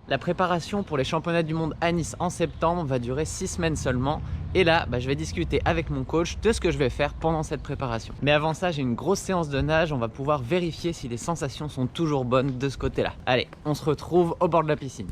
La préparation pour les championnats du monde à Nice en septembre va durer 6 semaines seulement. Et là, je vais discuter avec mon coach de ce que je vais faire pendant cette préparation. Mais avant ça, j'ai une grosse séance de nage. On va pouvoir vérifier si les sensations sont toujours bonnes de ce côté-là. Allez, on se retrouve au bord de la piscine.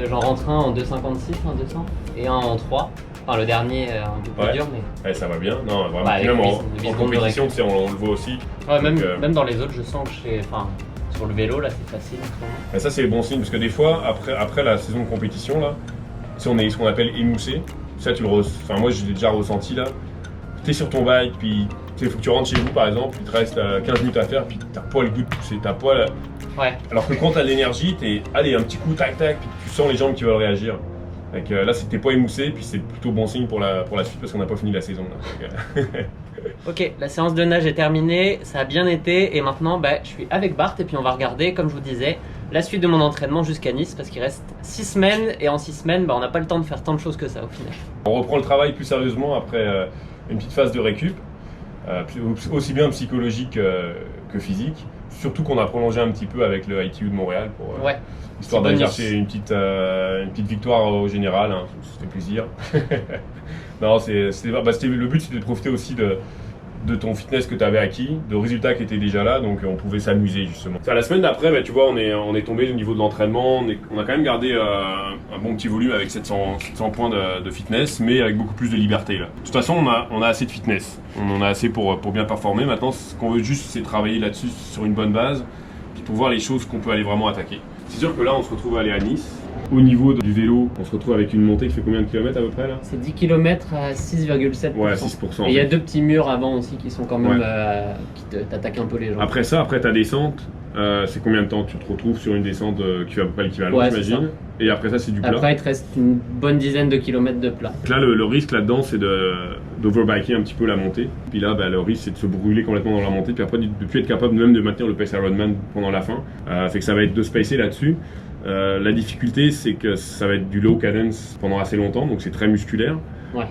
J'en rentre un en 2,56, un 200 et un en 3. Enfin, le dernier un peu plus dur, mais. Ouais, ça va bien. Non, vraiment. Bah, même en compétition, on le voit aussi. Ouais, donc, même dans les autres, je sens que sur le vélo, là, c'est facile. Et ça, c'est les bons signes parce que des fois, après la saison de compétition, là, si on est ce qu'on appelle émoussé, ça, enfin, moi, je l'ai déjà ressenti là. Tu es sur ton bike, puis il faut que tu rentres chez vous, par exemple, il te reste 15 minutes à faire, puis t'as pas le goût de pousser, t'as pas la. Ouais. Alors que quand t'as de l'énergie, allez, un petit coup, tac, tac, puis tu sens les jambes qui veulent réagir. Donc, là, c'était pas émoussé, puis c'est plutôt bon signe pour la suite parce qu'on n'a pas fini la saison. Là. Ok, la séance de nage est terminée, ça a bien été et maintenant je suis avec Bart et puis on va regarder, comme je vous disais, la suite de mon entraînement jusqu'à Nice parce qu'il reste 6 semaines et en 6 semaines, on n'a pas le temps de faire tant de choses que ça au final. On reprend le travail plus sérieusement après une petite phase de récup, aussi bien psychologique que physique. Surtout qu'on a prolongé un petit peu avec le ITU de Montréal pour histoire d'aller chercher une petite victoire au général, hein, ça fait plaisir. Non, le but c'était de profiter aussi de ton fitness que tu avais acquis, de résultats qui étaient déjà là, donc on pouvait s'amuser justement. La semaine d'après, tu vois, on est tombé au niveau de l'entraînement, on a quand même gardé un bon petit volume avec 700 points de fitness, mais avec beaucoup plus de liberté là. De toute façon, on a assez de fitness, on en a assez pour bien performer. Maintenant, ce qu'on veut juste, c'est travailler là-dessus sur une bonne base, puis pour voir les choses qu'on peut aller vraiment attaquer. C'est sûr que là, on se retrouve à aller à Nice. Au niveau du vélo, on se retrouve avec une montée qui fait combien de kilomètres à peu près là? C'est 10 km à 6,7%. Ouais, 6%. Et il y a 2 petits murs avant aussi qui sont quand même qui t'attaquent un peu les jambes. Après ta descente, c'est combien de temps tu te retrouves sur une descente qui va à peu près l'équivalent, j'imagine? Et après ça, c'est du plat. Après, il te reste une bonne dizaine de kilomètres de plat. Donc là, le risque là-dedans, c'est d'overbiker un petit peu la montée. Puis là, le risque, c'est de se brûler complètement dans la montée. Puis après, de ne plus être capable même de maintenir le pace Ironman pendant la fin. Fait que ça va être de se pacer là-dessus. La difficulté, c'est que ça va être du low cadence pendant assez longtemps, donc c'est très musculaire. Ouais.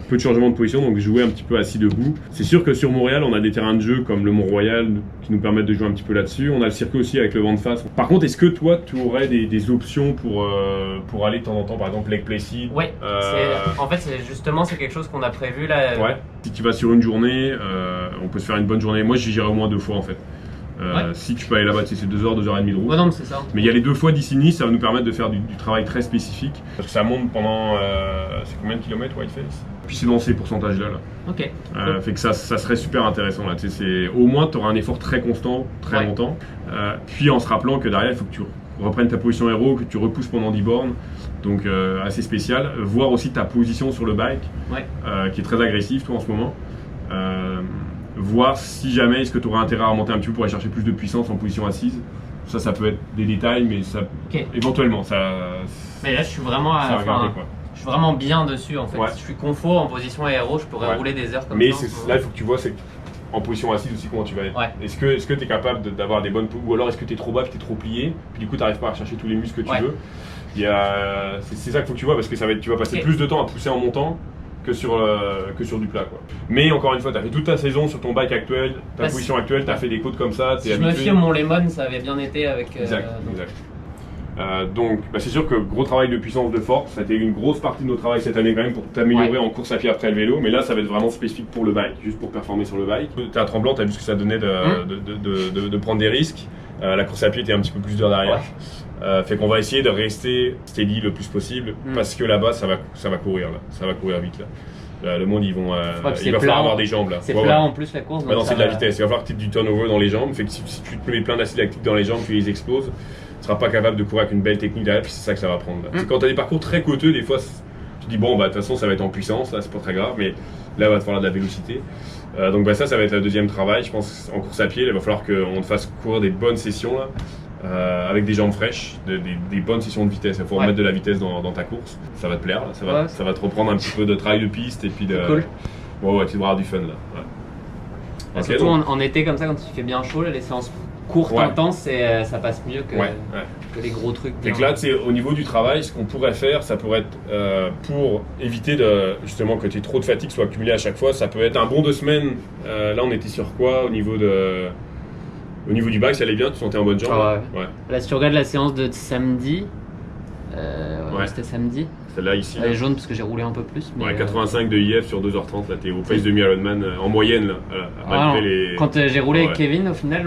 Peu de changement de position, donc jouer un petit peu assis debout. C'est sûr que sur Montréal, on a des terrains de jeu comme le Mont-Royal qui nous permettent de jouer un petit peu là-dessus. On a le circuit aussi avec le vent de face. Par contre, est-ce que toi, tu aurais des options pour aller de temps en temps, par exemple Lake Placid? Ouais, en fait, c'est quelque chose qu'on a prévu là. Ouais. Si tu vas sur une journée, on peut se faire une bonne journée. Moi, j'y j'irai au moins 2 fois en fait. Si tu peux aller là-bas, c'est 2 heures, 2 heures et demie de route. Ouais, non, mais c'est ça. Mais il y a les 2 fois d'ici Nice, ça va nous permettre de faire du travail très spécifique. Parce que ça monte pendant. C'est combien de kilomètres Whiteface? Puis c'est dans ces pourcentages-là. Ok. Fait que ça serait super intéressant. Là. Au moins, tu auras un effort très constant, très longtemps. Puis en se rappelant que derrière, il faut que tu reprennes ta position héros, que tu repousses pendant 10 bornes. Donc assez spécial. Voir aussi ta position sur le bike, qui est très agressive, toi, en ce moment. Voir si jamais est-ce que tu auras intérêt à remonter un petit peu pour aller chercher plus de puissance en position assise. Ça peut être des détails, mais ça éventuellement ça. Mais là, je suis vraiment je suis vraiment bien dessus en fait. Je suis confort en position aéro, je pourrais rouler des heures comme ça. Mais là, il faut que tu vois en position assise aussi comment tu vas être. Est-ce que tu es capable d'avoir des bonnes ou alors est-ce que tu es trop bas, que tu es trop plié, puis du coup tu n'arrives pas à rechercher tous les muscles que tu veux. C'est ça qu'il faut que tu vois parce que tu vas passer plus de temps à pousser en montant que sur du plat quoi. Mais encore une fois, tu as fait toute ta saison sur ton bike actuel, ta position actuelle, tu as fait des côtes comme ça, si je me fie au Mont Lemon, ça avait bien été avec exact. Donc c'est sûr que gros travail de puissance de force, ça a été une grosse partie de notre travail cette année quand même pour t'améliorer en course à pied après le vélo, mais là ça va être vraiment spécifique pour le bike, juste pour performer sur le bike. T'es à Tremblant, t'as vu ce que ça donnait de prendre des risques. La course à pied était un petit peu plus dur derrière. Fait qu'on va essayer de rester steady le plus possible parce que là-bas ça va courir là, ça va courir vite là. Le monde il va falloir avoir des jambes là. C'est plat en plus la course. Non, c'est de la vitesse. Il va falloir que tu aies du turnover dans les jambes. Fait que si tu te mets plein d'acide lactique dans les jambes, tu les exploses. Tu seras pas capable de courir avec une belle technique derrière. Puis c'est ça que ça va prendre. C'est quand tu as des parcours très côteux, des fois tu dis bon de toute façon ça va être en puissance là, c'est pas très grave. Mais là il va te falloir de la vélocité. Donc ça va être le deuxième travail. Je pense en course à pied, il va falloir qu'on te fasse courir des bonnes sessions là. avec des jambes fraîches, des bonnes sessions de vitesse. Il faut remettre de la vitesse dans ta course. Ça va te plaire, là. Ça va te reprendre un petit peu de travail de piste et puis de. Cool. Ouais, tu vas avoir du fun là. Ouais. Okay, surtout en été comme ça, quand il fait bien chaud, là, les séances courtes, intenses, ça passe mieux que les gros trucs. Et que là, au niveau du travail, ce qu'on pourrait faire, ça pourrait être pour éviter justement que tu aies trop de fatigue soit accumulée à chaque fois, ça peut être un bon 2 semaines. Là, on était sur quoi au niveau du bike, ça allait bien, tu te sentais en bonne jambe? Ouais. Là, si tu regardes la séance de samedi, c'était samedi. Celle-là ici. Elle est jaune parce que j'ai roulé un peu plus. Mais 85 de IF sur 2h30, là t'es au pace demi-Ironman en moyenne là. Quand j'ai roulé avec Kevin, au final,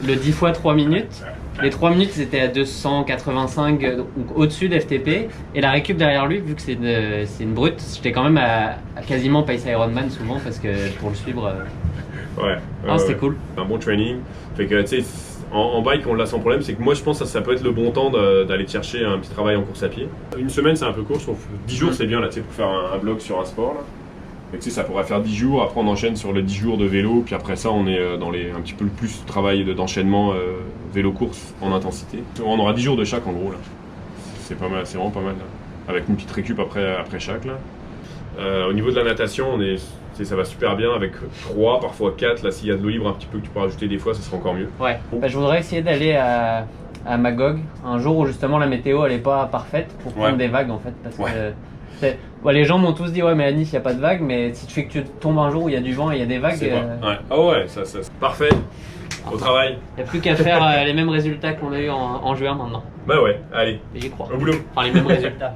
le 10 fois 3 minutes, les 3 minutes c'était à 285, donc au-dessus d'FTP, et la récup derrière lui, vu que c'est une brute, j'étais quand même à quasiment pace Ironman souvent parce que pour le suivre. C'était cool. Un bon training. Fait que tu sais, en bike, on l'a sans problème. C'est que moi, je pense que ça peut être le bon temps d'aller chercher un petit travail en course à pied. Une semaine, c'est un peu court. Je trouve 10 jours, c'est bien là, tu sais, pour faire un blog sur un sport. Là. Et tu sais, ça pourrait faire 10 jours. Après, on enchaîne sur les 10 jours de vélo. Puis après ça, on est dans un petit peu le plus travail d'enchaînement vélo-course en intensité. On aura 10 jours de chaque en gros là. C'est pas mal, c'est vraiment pas mal là. Avec une petite récup après chaque là. Au niveau de la natation, ça va super bien avec 3, parfois 4. Là, s'il y a de l'eau libre un petit peu que tu peux rajouter des fois, ça sera encore mieux. Ouais. Je voudrais essayer d'aller à Magog un jour où justement la météo elle est pas parfaite pour prendre des vagues en fait. Parce que les gens m'ont tous dit mais à Nice il n'y a pas de vagues, mais si tu fais que tu tombes un jour où il y a du vent et il y a des vagues. Ça parfait. Au travail. Il n'y a plus qu'à faire les mêmes résultats qu'on a eu en juin maintenant. Bah ouais, allez. J'y crois. Au boulot. Enfin les mêmes résultats.